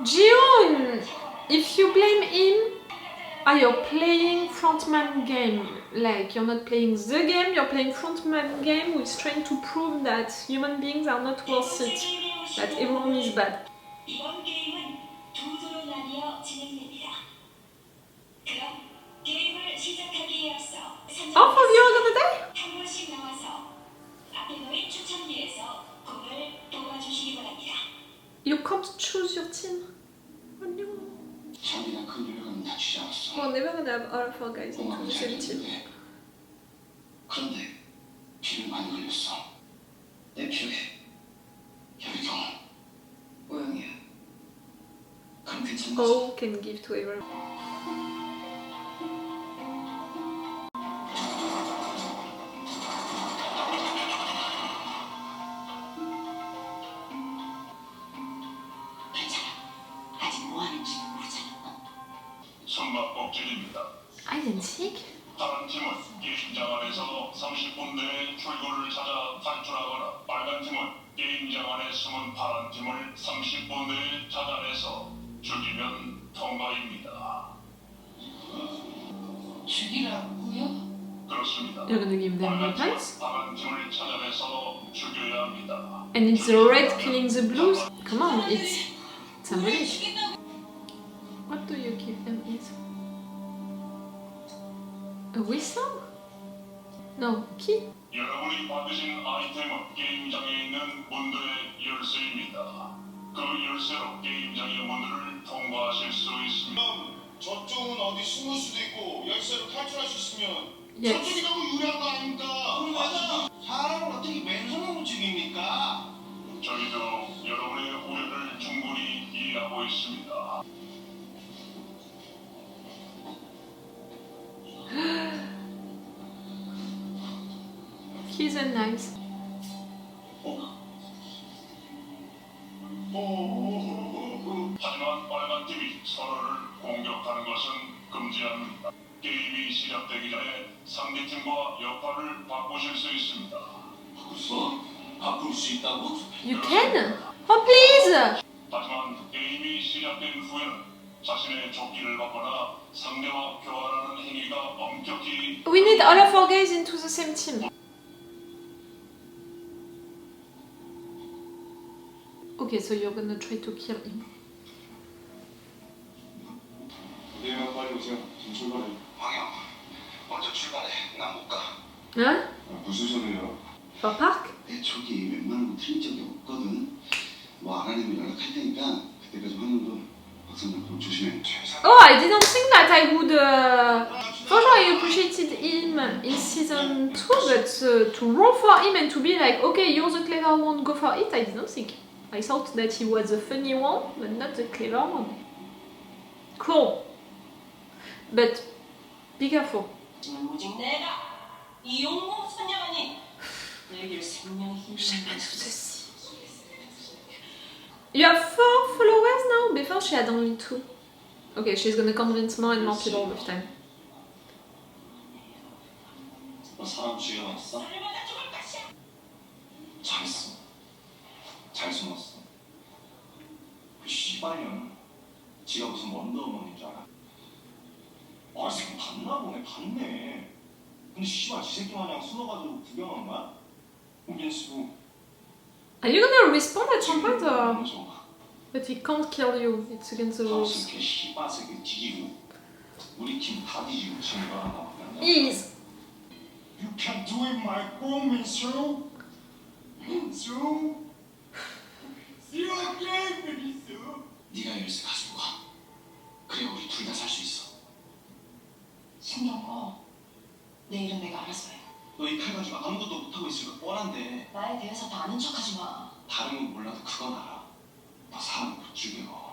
Gi-hun! If you blame him, you're playing frontman game. Like, you're not playing the game, you're playing frontman game who is trying to prove that human beings are not worth it. That everyone is bad. Half of you are gonna die? You can't choose your team. Oh no. We're never gonna have all of our guys into the same team. 그런데 피를 많이 흘렸어. 내 피력에 혈경은 모양이야. 그럼 괜찮은 거지? All can give to everyone. Identique? 파란 팀은 게임장 안에서 30분 내에 출구를 찾아 탈출하거나 빨간 팀은 게임장 안에 숨은 파란 팀을 30분 내에 찾아내서 죽이면 통과입니다. 죽이라고요? 그렇습니다. You're gonna give them weapons? 파란 팀을 찾아내서 죽여야 합니다. And it's the red killing the blues? Come on, it's symbolic. What do you give them it? A whistle? No, key? 여러분이 받으신 아이템은 게임장에 있는 문들의 열쇠입니다. 그 열쇠로 게임장의 문들을 통과하실 수 있습니다. 저쪽은 어디 숨을 수도 있고 열쇠로 탈출할 수 있으면 Yes. 저쪽이 너무 유리한 거 아닙니까? 맞아. 사람을 어떻게 맨손으로 죽입니까? 저희도 여러분의 우려를 충분히 이해하고 있습니다. Keys and knives. 하지만 빨간 팀이 서로를 공격하는 것은 금지합니다. 게임이 시작되기 전에 상대팀과 역할을 바꾸실 수 있습니다. 무슨? 바꿀 수 있다고? You can? Oh, please! 하지만 게임이 시작된 후에는 자신의 조끼를 받거나 상대와 교환하는 행위가 엄격히 We need all of our guys into the same team. Okay, so you're gonna try to kill him. 네, 빨리 오세요. 지금 출발해. 황영, 먼저 출발해. 난 못 가. Huh? 무슨 소리야? For park? 내 촉이 웬만한 거 틀린 적이 없거든. 뭐 안 하려면 연락할 테니까 그때까지 황영도 박선장 조심해. Oh, I didn't think that I would. For sure, I appreciated him in season 2, but to roll for him and to be like, okay, you're the clever one, go for it, I didn't think. I thought that he was the funny one, but not the clever one. Cool. But be careful. 오직 내가 이 용모 선녀만이 내게 생명의 힘을 You have 4 followers now? Before she had only 2. Okay, she's gonna convince more and more people with time. 너 사람 죽여놨어? 살마다 죽을 것이야. 잘했어. 잘 숨었어. 그 씨발년. 지가 무슨 원더우먼인 줄 알아? 아, 새끼 봤나 보네. 봤네. 근데 씨발 지 새끼 마냥 숨어가지고 구경한 거야? 민수. Are you gonna respond at some point or? 너무 좋아. But he can't kill you, it's against the rules. 개 씨발 새끼 뒤지고 우리 팀 다 뒤지고 지금 너 하나밖에 안 나. Ease! You can do it, Michael, 민수. 민수. 이렇게 민수. 네가 열쇠 가지고 가. 그래 우리 둘 다 살 수 있어. 신경 꺼. 내일은 내가 알아서 해. 너 이 칼 가지고 아무것도 못하고 있을 거 뻔한데. 나에 대해서 다 아는 척하지 마. 다른 건 몰라도 그건 알아. 너 사람 못 죽여.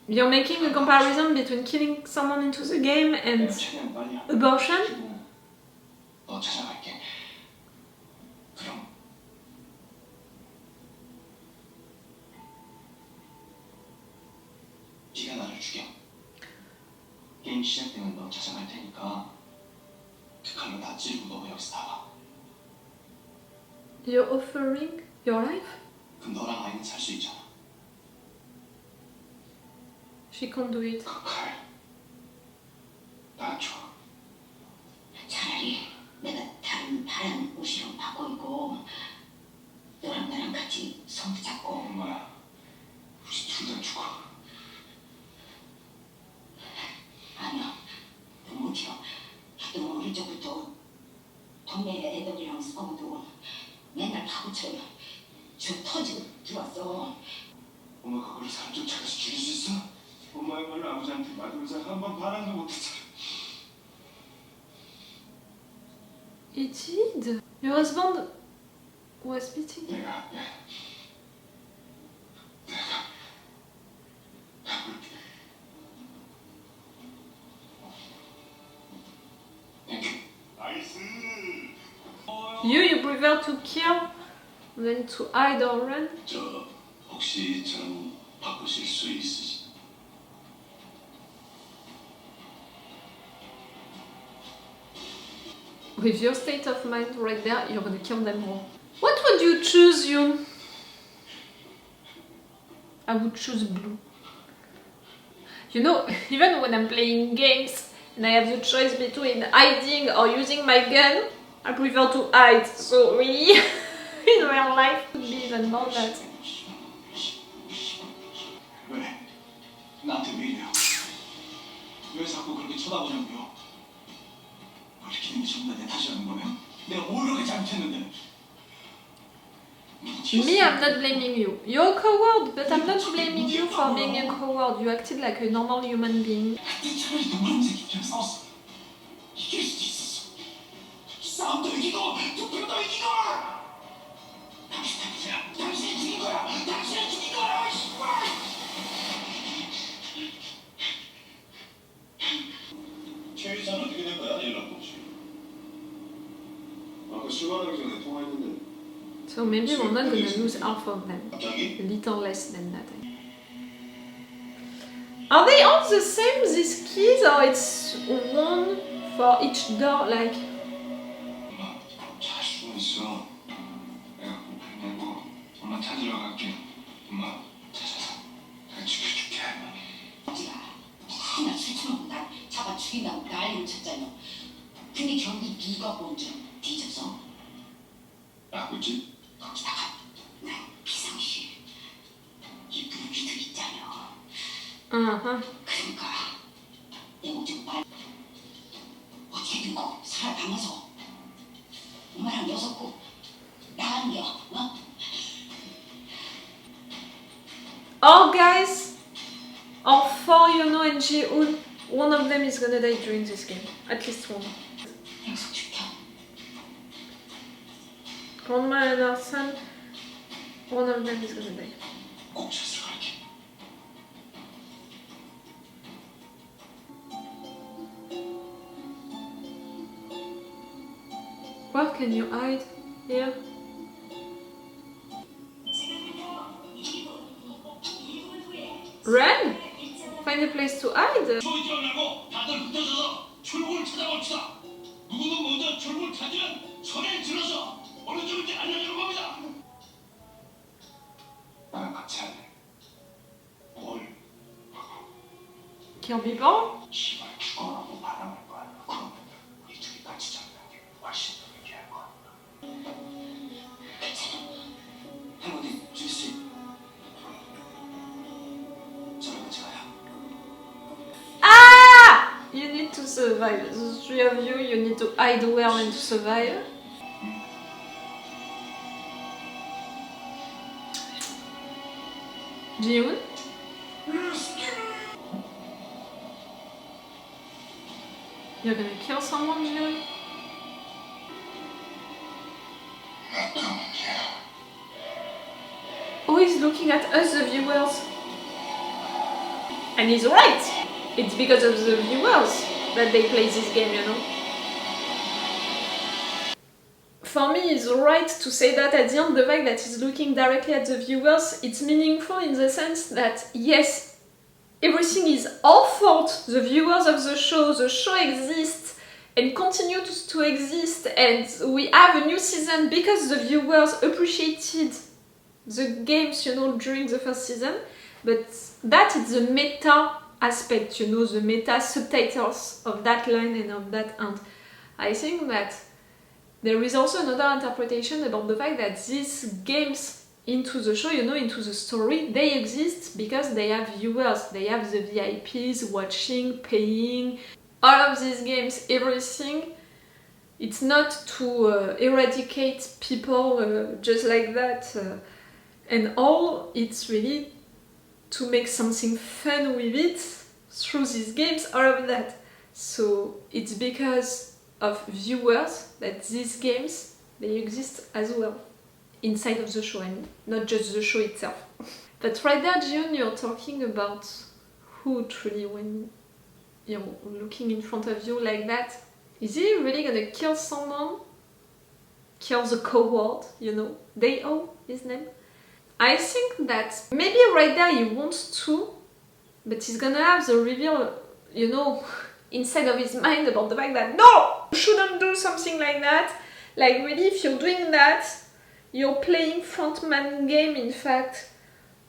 You're making a comparison between killing someone into the game and 최대한 빨리 하. abortion? 너 찾아갈게. 그럼. 네가 나를 죽여. 게임 시작되면 너 찾아갈 테니까 그 칼로 다 찌르고 너 여기서 나와. You're offering your life? 그럼 너랑 아이는 살 수 있잖아. She can't do it. 그 칼. 나 줘. 차라리 내가 다른 파란 옷이랑 바꿔 입고 너랑 나랑 같이 손 잡고 엄마야. 우리 둘 다 죽어. 아니야 못해요. 너 어릴 적부터 동네 애들이랑 싸워도 맨날 바보처럼 저 터지고 들어왔어. 엄마 그걸로 사람 쫓아가서 죽일 수 있어? 엄마야말로 아버지한테 맞으면서 한번 반항도 못했잖아. He did. Your husband was beating you. 내가 나이스. You prefer to kill than to hide or run? 저 혹시 저랑 바꾸실 수 있으시? With your state of mind right there, you're gonna kill them all. What would you choose, Yun? I would choose blue. You know, even when I'm playing games and I have the choice between hiding or using my gun, I prefer to hide. So really, in real life, it would be even more that. 왜? 나한테 왜 이래요? 왜 자꾸 그렇게 쳐다보냐고요? 이렇게 된 게 전부 다 내 탓이라는 거면 내가 뭘 그렇게 잘못했는데? Me, I'm not blaming you. You're a coward, but I'm not blaming you for being a coward. You acted like a normal human being. 그때 차라리 노란 새끼랑 싸웠어. 이길 수도 있었어. 싸움도 이기고 투표도 이기고. 당신 탓이야. 당신이 죽인 거야. 당신이 죽인 거야. 씨발. 최유산 어떻게 된 거야? 연락 없이. 아까 출발하기 전에 통화했는데. So maybe we're not gonna lose half of them. 갑자기? A little less than that. Are they all the same, these keys, or it's one for each door, like? 엄마, 잘 쓰고 있어. 내가 꼭 내고 엄마 찾으러 갈게. 엄마 찾아서 내가 죽여줄게. 아버지가 맨날 술 처먹고 날 잡아 죽인다고 난리를 쳤잖아. 근데 결국 누가 먼저 뒤졌어? 아버지? 거기다가 난 비상시 이 무기들 있잖아. Uh-huh. 그러니까 내 목적 말 어떻게든 꼭 살아남아서 엄마랑 녀석고 나은겨 어? All guys, or for Yuno and Gi-hun, one of them is gonna die during this game. At least one. 약속 지켜. Grandma and her son, one of them is gonna die. 꼭 찾으러 갈게. Where can you hide? Here? Run? Find a place to hide? 소리지 말고 다들 흩어져서 출구를 찾아봅시다. 누구도 먼저 출구를 찾으면 소리를 질러서 어느 쪽인지 알려주는 겁니다. 나랑 같이 할래. 뭘? Kill people? 씨발 죽어라고 바람할 거야. 그러면 우리 둘이 같이 잡는 게 훨씬 더 유리할 거야. 할머니, 주씨. 저랑 같이 가요. Ah! You need to survive. The three of you, you need to hide well and to survive. Gi-hun? You're gonna kill someone, Gi-hun? Oh, he's looking at us, the viewers. And he's right! It's because of the viewers that they play this game, you know? For me, it's right to say that at the end, the fact that he's looking directly at the viewers, it's meaningful in the sense that, yes, everything is our fault, the viewers of the show exists and continues to exist, and we have a new season because the viewers appreciated the games, you know, during the first season, but that is the meta aspect, you know, the meta subtitles of that line and of that end. I think that there is also another interpretation about the fact that these games into the show, you know, into the story, they exist because they have viewers, they have the VIPs watching, paying, all of these games, everything. It's not to eradicate people just like that and all, it's really to make something fun with it through these games, all of that. So it's because of viewers that these games, they exist as well. Inside of the show, I mean, not just the show itself. But right there, Gi-hun, you're talking about who truly, when you're looking in front of you like that, is he really gonna kill someone? Kill the coward, you know? Dae-ho, his name? I think that maybe right there he wants to, but he's gonna have the reveal, you know, inside of his mind about the fact that no! You shouldn't do something like that. Like really, if you're doing that, you're playing frontman game, in fact.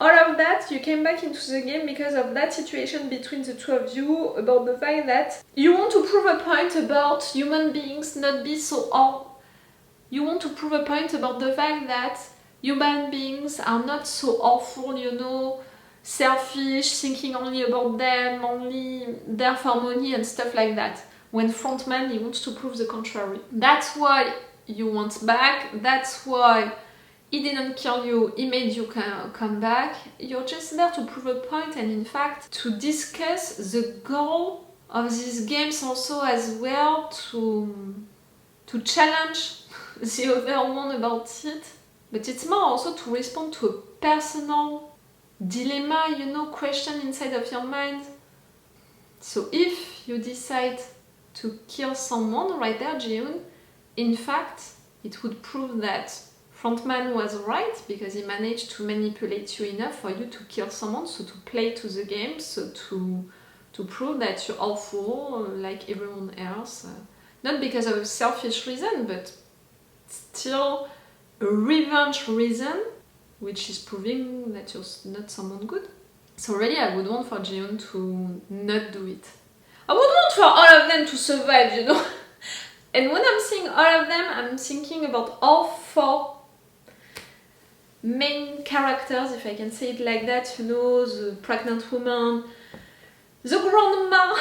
All of that, you came back into the game because of that situation between the two of you, about the fact that you want to prove a point about human beings not be so awful. You want to prove a point about the fact that human beings are not so awful, you know, selfish, thinking only about them, only there for money and stuff like that. When frontman, he wants to prove the contrary. That's why you want back, that's why he didn't kill you, he made you come back. You're just there to prove a point and in fact to discuss the goal of these games also as well, to challenge the other one about it. But it's more also to respond to a personal dilemma, you know, question inside of your mind. So if you decide to kill someone right there, Gi-hun, in fact, it would prove that frontman was right because he managed to manipulate you enough for you to kill someone, so to play to the game, so to prove that you're awful like everyone else. Not because of a selfish reason, but still a revenge reason, which is proving that you're not someone good. So really, I would want for Gi-hun to not do it. I would want for all of them to survive, you know. And when I'm saying all of them, I'm thinking about all four main characters, if I can say it like that, you know, the pregnant woman, the grandma,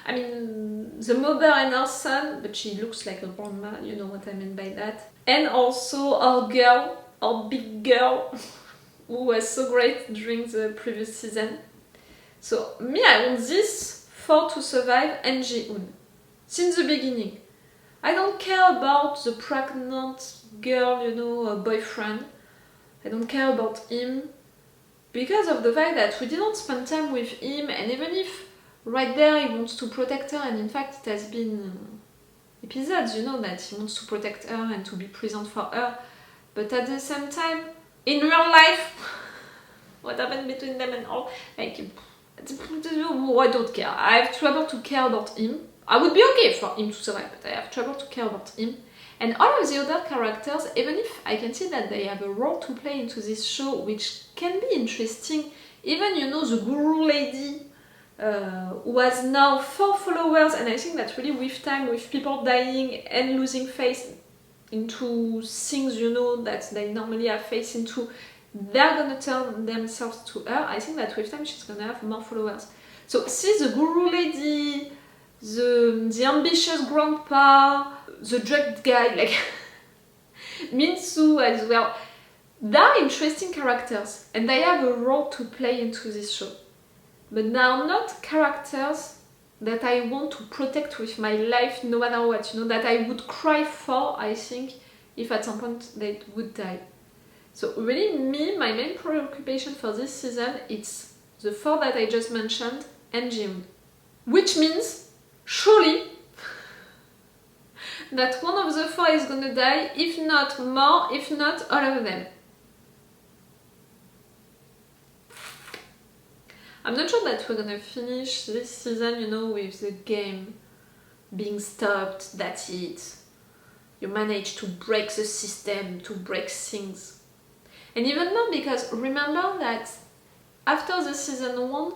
I mean, the mother and her son, but she looks like a grandma, you know what I mean by that. And also our girl, our big girl, who was so great during the previous season. So me, I want these four to survive and Gi-hun. Since the beginning. I don't care about the pregnant girl, you know, boyfriend. I don't care about him. Because of the fact that we didn't spend time with him, and even if right there he wants to protect her, and in fact it has been episodes, you know, that he wants to protect her and to be present for her. But at the same time, in real life, what happened between them and all, like, I don't care. I have trouble to care about him. I would be okay for him to survive, but I have trouble to care about him. And all of the other characters, even if I can see that they have a role to play into this show, which can be interesting, even, you know, the guru lady, who has now 4 followers, and I think that really with time, with people dying and losing faith into things, you know, that they normally have faith into, they're gonna turn themselves to her. I think that with time she's gonna have more followers. So see the guru lady, the ambitious grandpa, the drugged guy, like Min-soo as well. They're interesting characters and they have a role to play into this show. But they are not characters that I want to protect with my life no matter what, you know, that I would cry for, I think, if at some point they would die. So really, me, my main preoccupation for this season, it's the 4 that I just mentioned and Gi-hun. Which means, surely, that one of the 4 is gonna die, if not more, if not all of them. I'm not sure that we're gonna finish this season, you know, with the game being stopped, that's it. You manage to break the system, to break things. And even now, because remember that after the season 1,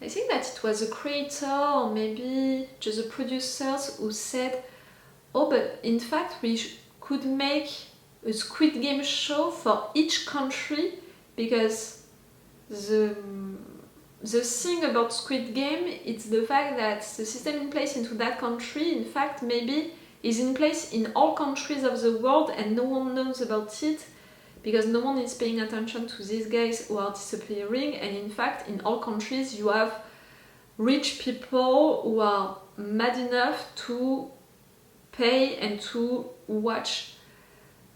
I think that it was a creator or maybe just the producers who said, oh, but in fact we could make a Squid Game show for each country, because the thing about Squid Game is the fact that the system in place into that country, in fact, maybe is in place in all countries of the world and no one knows about it, because no one is paying attention to these guys who are disappearing. And in fact, in all countries you have rich people who are mad enough to pay and to watch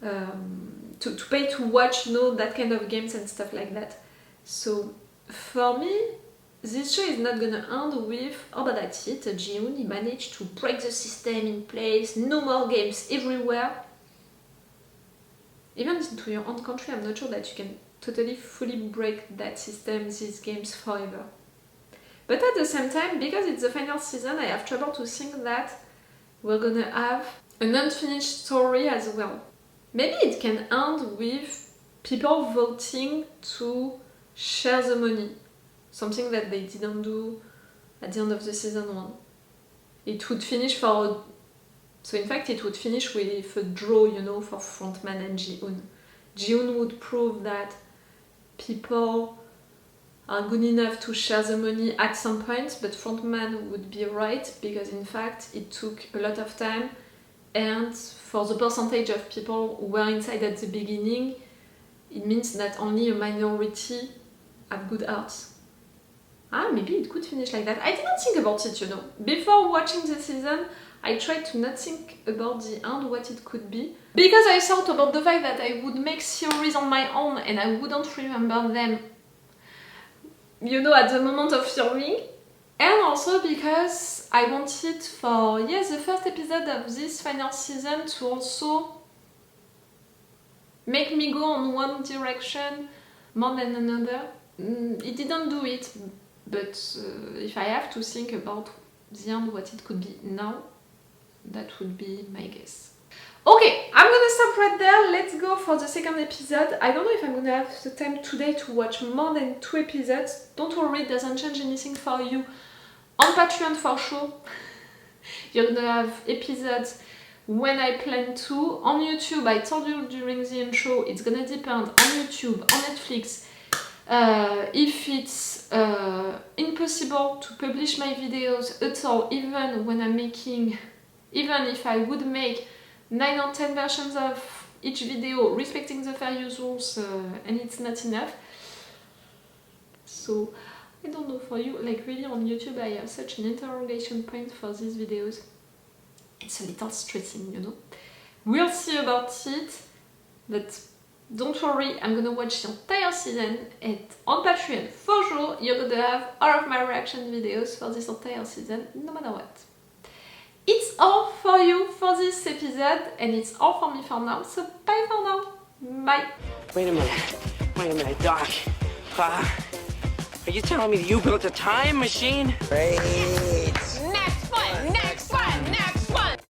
to pay to watch, you know, that kind of games and stuff like that. So for me, this show is not gonna end with, oh but that's it, Gi-hun, he managed to break the system in place, no more games everywhere. Even into your own country, I'm not sure that you can totally fully break that system, these games forever. But at the same time, because it's the final season, I have trouble to think that we're gonna have an unfinished story as well. Maybe it can end with people voting to share the money, something that they didn't do at the end of the season 1. It would finish so in fact it would finish with a draw, you know, for frontman and Gi-hun. Gi-hun would prove that people are good enough to share the money at some point, but frontman would be right, because in fact it took a lot of time, and for the percentage of people who were inside at the beginning, it means that only a minority have good hearts. Maybe it could finish like that. I didn't think about it, you know. Before watching the season, I tried to not think about the end, what it could be. Because I thought about the fact that I would make theories on my own and I wouldn't remember them, you know, at the moment of filming. And also because I wanted for, yes, the first episode of this final season to also make me go on one direction more than another. It didn't do it, but if I have to think about the end, what it could be now, that would be my guess. Okay, I'm gonna stop right there. Let's go for the second episode. I don't know if I'm gonna have the time today to watch more than 2 episodes. Don't worry, it doesn't change anything for you. On Patreon for sure, you're gonna have episodes when I plan to. On YouTube, I told you during the intro, it's gonna depend on YouTube, on Netflix. If it's impossible to publish my videos at all, even when I'm making, even if I would make 9 or 10 versions of each video respecting the fair use rules, and it's not enough. So I don't know for you, like really on YouTube I have such an interrogation point for these videos. It's a little stressing, you know. We'll see about it, but don't worry, I'm gonna watch the entire season, and on Patreon for sure you're gonna have all of my reaction videos for this entire season, no matter what. It's all for you for this episode, and it's all for me for now, so bye for now. Bye. Wait a minute, Doc. Are you telling me that you built a time machine? Great.